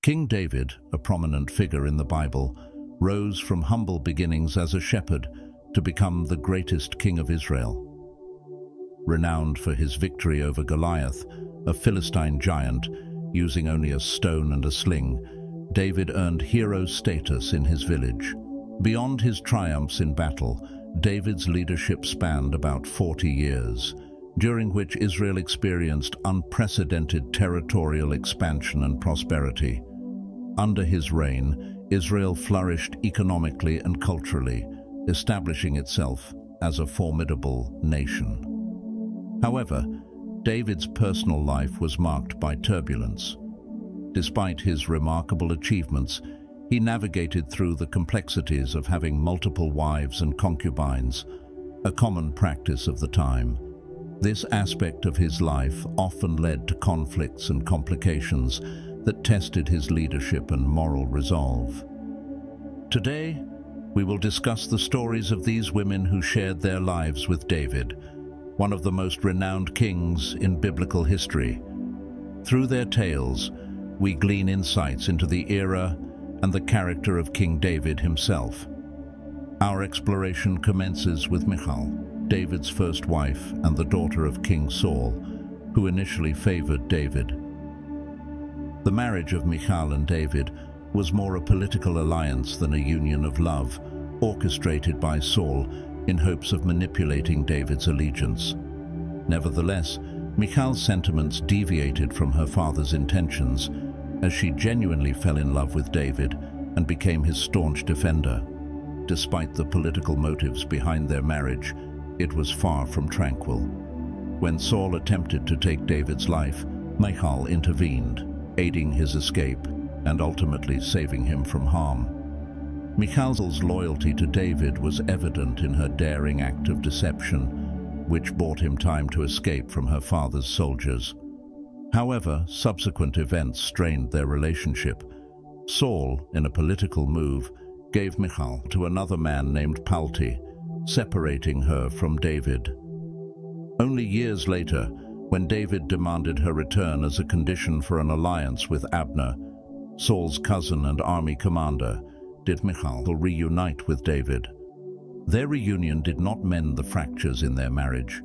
King David, a prominent figure in the Bible, rose from humble beginnings as a shepherd to become the greatest king of Israel. Renowned for his victory over Goliath, a Philistine giant, using only a stone and a sling, David earned hero status in his village. Beyond his triumphs in battle, David's leadership spanned about 40 years, during which Israel experienced unprecedented territorial expansion and prosperity. Under his reign, Israel flourished economically and culturally, establishing itself as a formidable nation. However, David's personal life was marked by turbulence. Despite his remarkable achievements, he navigated through the complexities of having multiple wives and concubines, a common practice of the time. This aspect of his life often led to conflicts and complications that tested his leadership and moral resolve. Today, we will discuss the stories of these women who shared their lives with David, one of the most renowned kings in biblical history. Through their tales, we glean insights into the era and the character of King David himself. Our exploration commences with Michal, David's first wife and the daughter of King Saul, who initially favored David. The marriage of Michal and David was more a political alliance than a union of love, orchestrated by Saul in hopes of manipulating David's allegiance. Nevertheless, Michal's sentiments deviated from her father's intentions, as she genuinely fell in love with David and became his staunch defender. Despite the political motives behind their marriage, it was far from tranquil. When Saul attempted to take David's life, Michal intervened, aiding his escape and ultimately saving him from harm. Michal's loyalty to David was evident in her daring act of deception, which bought him time to escape from her father's soldiers. However, subsequent events strained their relationship. Saul, in a political move, gave Michal to another man named Palti, separating her from David. Only years later, when David demanded her return as a condition for an alliance with Abner, Saul's cousin and army commander, did Michal reunite with David. Their reunion did not mend the fractures in their marriage.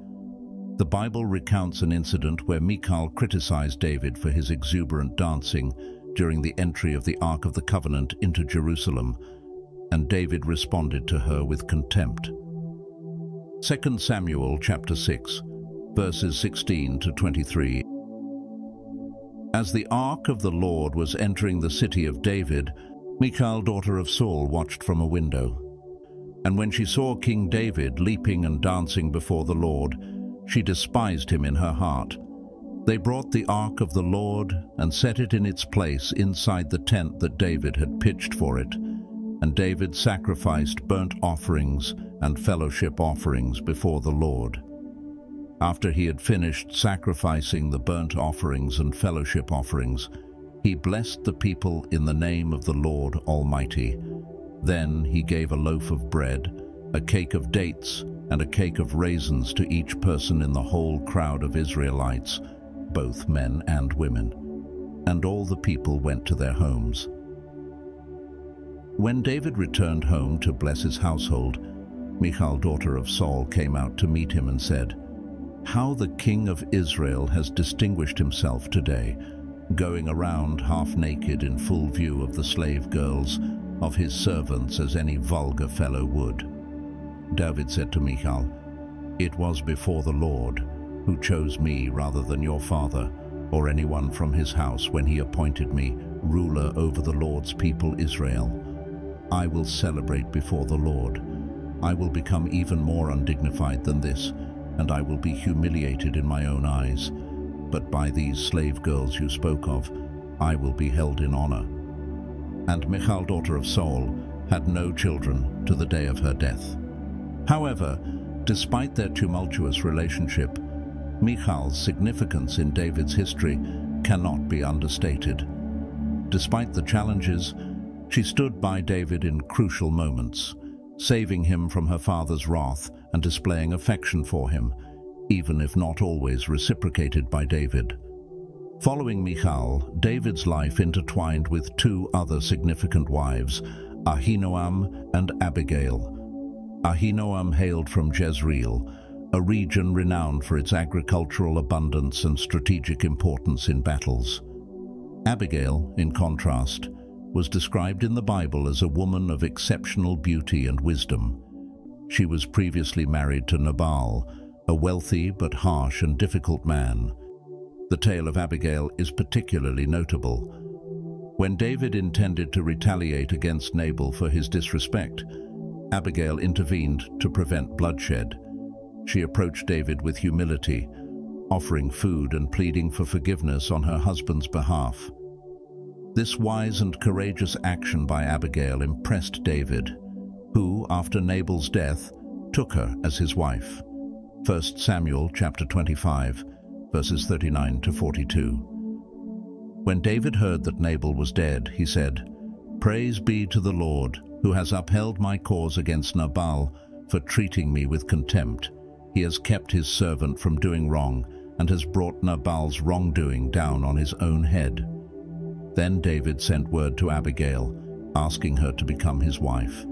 The Bible recounts an incident where Michal criticized David for his exuberant dancing during the entry of the Ark of the Covenant into Jerusalem, and David responded to her with contempt. 2 Samuel chapter 6, verses 16 to 23. As the Ark of the Lord was entering the city of David, Michal, daughter of Saul, watched from a window. And when she saw King David leaping and dancing before the Lord, she despised him in her heart. They brought the Ark of the Lord and set it in its place inside the tent that David had pitched for it. And David sacrificed burnt offerings and fellowship offerings before the Lord. After he had finished sacrificing the burnt offerings and fellowship offerings, he blessed the people in the name of the Lord Almighty. Then he gave a loaf of bread, a cake of dates, and a cake of raisins to each person in the whole crowd of Israelites, both men and women. And all the people went to their homes. When David returned home to bless his household, Michal, daughter of Saul, came out to meet him and said, "How the king of Israel has distinguished himself today, going around half-naked in full view of the slave girls of his servants as any vulgar fellow would." David said to Michal, "It was before the Lord, who chose me rather than your father, or anyone from his house when he appointed me ruler over the Lord's people Israel. I will celebrate before the Lord. I will become even more undignified than this, and I will be humiliated in my own eyes. But by these slave girls you spoke of, I will be held in honor." And Michal, daughter of Saul, had no children to the day of her death. However, despite their tumultuous relationship, Michal's significance in David's history cannot be understated. Despite the challenges, she stood by David in crucial moments, saving him from her father's wrath and displaying affection for him, even if not always reciprocated by David. Following Michal, David's life intertwined with two other significant wives, Ahinoam and Abigail. Ahinoam hailed from Jezreel, a region renowned for its agricultural abundance and strategic importance in battles. Abigail, in contrast, was described in the Bible as a woman of exceptional beauty and wisdom. She was previously married to Nabal, a wealthy but harsh and difficult man. The tale of Abigail is particularly notable. When David intended to retaliate against Nabal for his disrespect, Abigail intervened to prevent bloodshed. She approached David with humility, offering food and pleading for forgiveness on her husband's behalf. This wise and courageous action by Abigail impressed David, who, after Nabal's death, took her as his wife. 1 Samuel chapter 25, verses 39 to 42. When David heard that Nabal was dead, he said, "Praise be to the Lord, who has upheld my cause against Nabal for treating me with contempt. He has kept his servant from doing wrong and has brought Nabal's wrongdoing down on his own head." Then David sent word to Abigail, asking her to become his wife.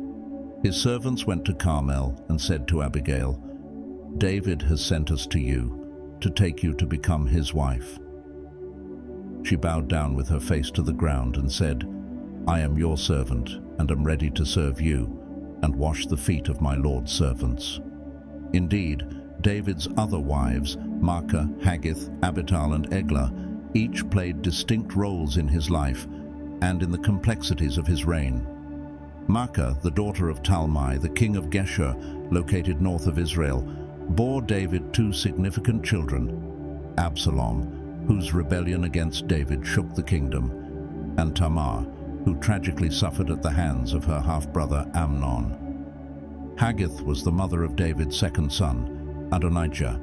His servants went to Carmel and said to Abigail, "David has sent us to you, to take you to become his wife." She bowed down with her face to the ground and said, "I am your servant, and am ready to serve you, and wash the feet of my Lord's servants." Indeed, David's other wives, Maacah, Haggith, Abital, and Eglah, each played distinct roles in his life and in the complexities of his reign. Maacah, the daughter of Talmai, the king of Geshur, located north of Israel, bore David two significant children, Absalom, whose rebellion against David shook the kingdom, and Tamar, who tragically suffered at the hands of her half-brother Amnon. Haggith was the mother of David's second son, Adonijah,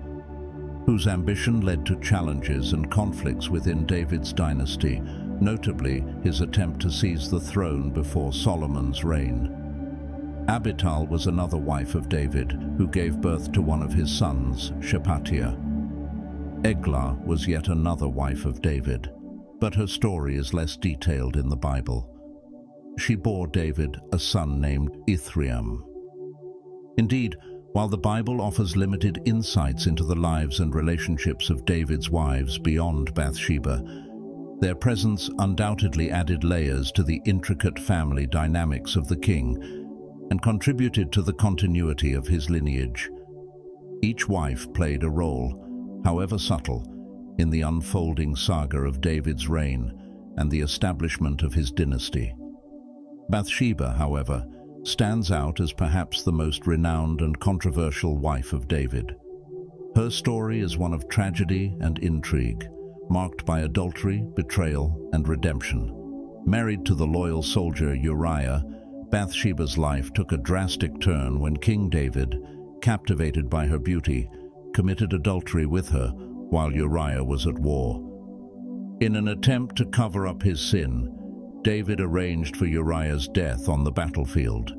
whose ambition led to challenges and conflicts within David's dynasty, notably his attempt to seize the throne before Solomon's reign. Abital was another wife of David, who gave birth to one of his sons, Shephatiah. Eglah was yet another wife of David, but her story is less detailed in the Bible. She bore David a son named Ithream. Indeed, while the Bible offers limited insights into the lives and relationships of David's wives beyond Bathsheba, their presence undoubtedly added layers to the intricate family dynamics of the king and contributed to the continuity of his lineage. Each wife played a role, however subtle, in the unfolding saga of David's reign and the establishment of his dynasty. Bathsheba, however, stands out as perhaps the most renowned and controversial wife of David. Her story is one of tragedy and intrigue, marked by adultery, betrayal, and redemption. Married to the loyal soldier Uriah, Bathsheba's life took a drastic turn when King David, captivated by her beauty, committed adultery with her while Uriah was at war. In an attempt to cover up his sin, David arranged for Uriah's death on the battlefield.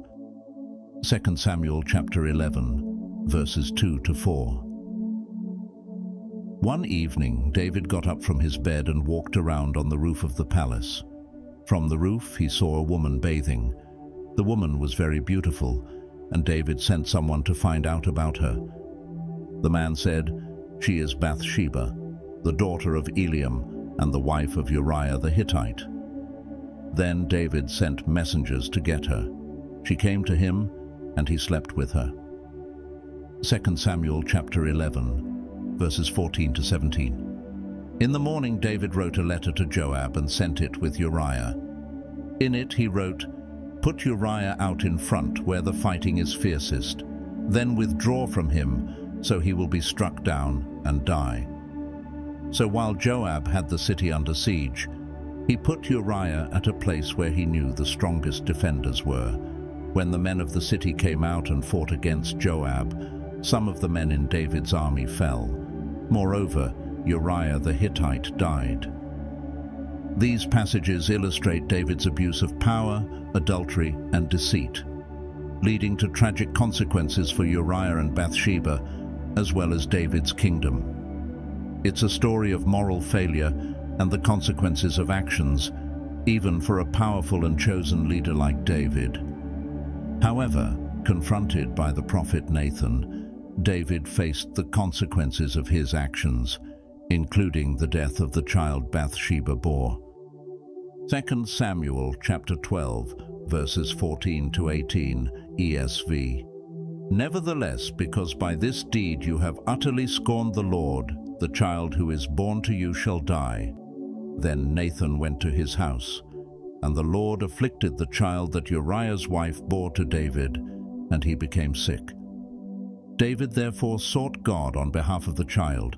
2 Samuel chapter 11, verses 2 to 4. One evening, David got up from his bed and walked around on the roof of the palace. From the roof, he saw a woman bathing. The woman was very beautiful, and David sent someone to find out about her. The man said, "She is Bathsheba, the daughter of Eliam and the wife of Uriah the Hittite." Then David sent messengers to get her. She came to him, and he slept with her. 2 Samuel chapter 11, verses 14 to 17. In the morning, David wrote a letter to Joab and sent it with Uriah. In it he wrote, "Put Uriah out in front where the fighting is fiercest, then withdraw from him, so he will be struck down and die." So while Joab had the city under siege, he put Uriah at a place where he knew the strongest defenders were. When the men of the city came out and fought against Joab, some of the men in David's army fell. Moreover, Uriah the Hittite died. These passages illustrate David's abuse of power, adultery, and deceit, leading to tragic consequences for Uriah and Bathsheba, as well as David's kingdom. It's a story of moral failure and the consequences of actions, even for a powerful and chosen leader like David. However, confronted by the prophet Nathan, David faced the consequences of his actions, including the death of the child Bathsheba bore. 2 Samuel chapter 12, verses 14 to 18, ESV. Nevertheless, because by this deed you have utterly scorned the Lord, the child who is born to you shall die. Then Nathan went to his house, and the Lord afflicted the child that Uriah's wife bore to David, and he became sick. David therefore sought God on behalf of the child,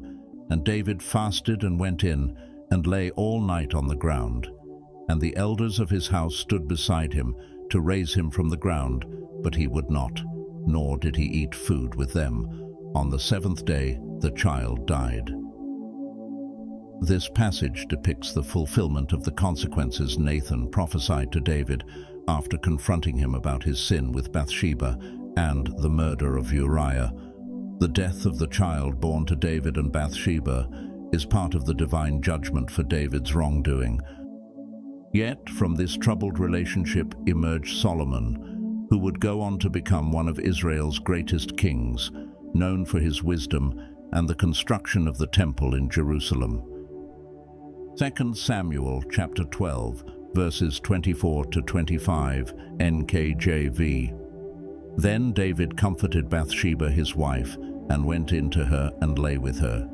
and David fasted and went in, and lay all night on the ground. And the elders of his house stood beside him to raise him from the ground, but he would not, nor did he eat food with them. On the seventh day the child died. This passage depicts the fulfillment of the consequences Nathan prophesied to David after confronting him about his sin with Bathsheba and the murder of Uriah. The death of the child born to David and Bathsheba is part of the divine judgment for David's wrongdoing. Yet from this troubled relationship emerged Solomon, who would go on to become one of Israel's greatest kings, known for his wisdom and the construction of the temple in Jerusalem. 2 Samuel chapter 12, verses 24 to 25, NKJV. Then David comforted Bathsheba his wife, and went in to her and lay with her.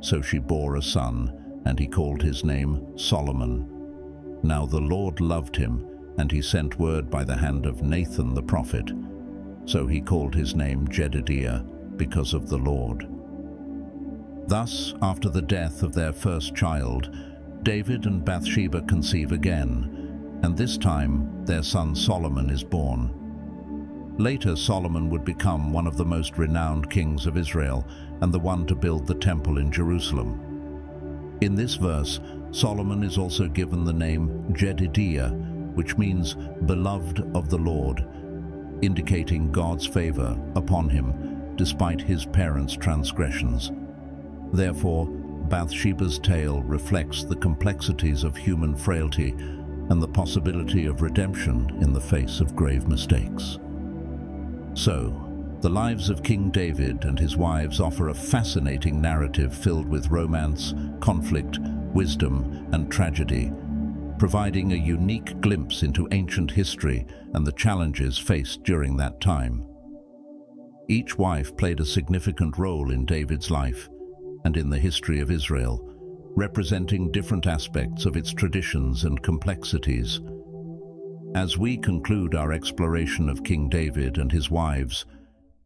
So she bore a son, and he called his name Solomon. Now the Lord loved him, and he sent word by the hand of Nathan the prophet. So he called his name Jedidiah, because of the Lord. Thus, after the death of their first child, David and Bathsheba conceive again, and this time their son Solomon is born. Later, Solomon would become one of the most renowned kings of Israel and the one to build the temple in Jerusalem. In this verse, Solomon is also given the name Jedidiah, which means beloved of the Lord, indicating God's favor upon him despite his parents' transgressions. Therefore, Bathsheba's tale reflects the complexities of human frailty and the possibility of redemption in the face of grave mistakes. So, the lives of King David and his wives offer a fascinating narrative filled with romance, conflict, wisdom, and tragedy, providing a unique glimpse into ancient history and the challenges faced during that time. Each wife played a significant role in David's life and in the history of Israel, representing different aspects of its traditions and complexities. As we conclude our exploration of King David and his wives,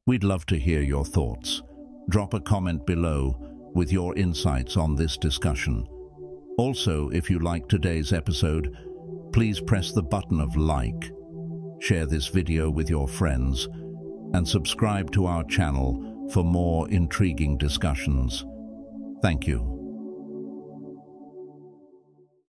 we'd love to hear your thoughts. Drop a comment below with your insights on this discussion. Also, if you liked today's episode, please press the button of like, share this video with your friends, and subscribe to our channel for more intriguing discussions. Thank you.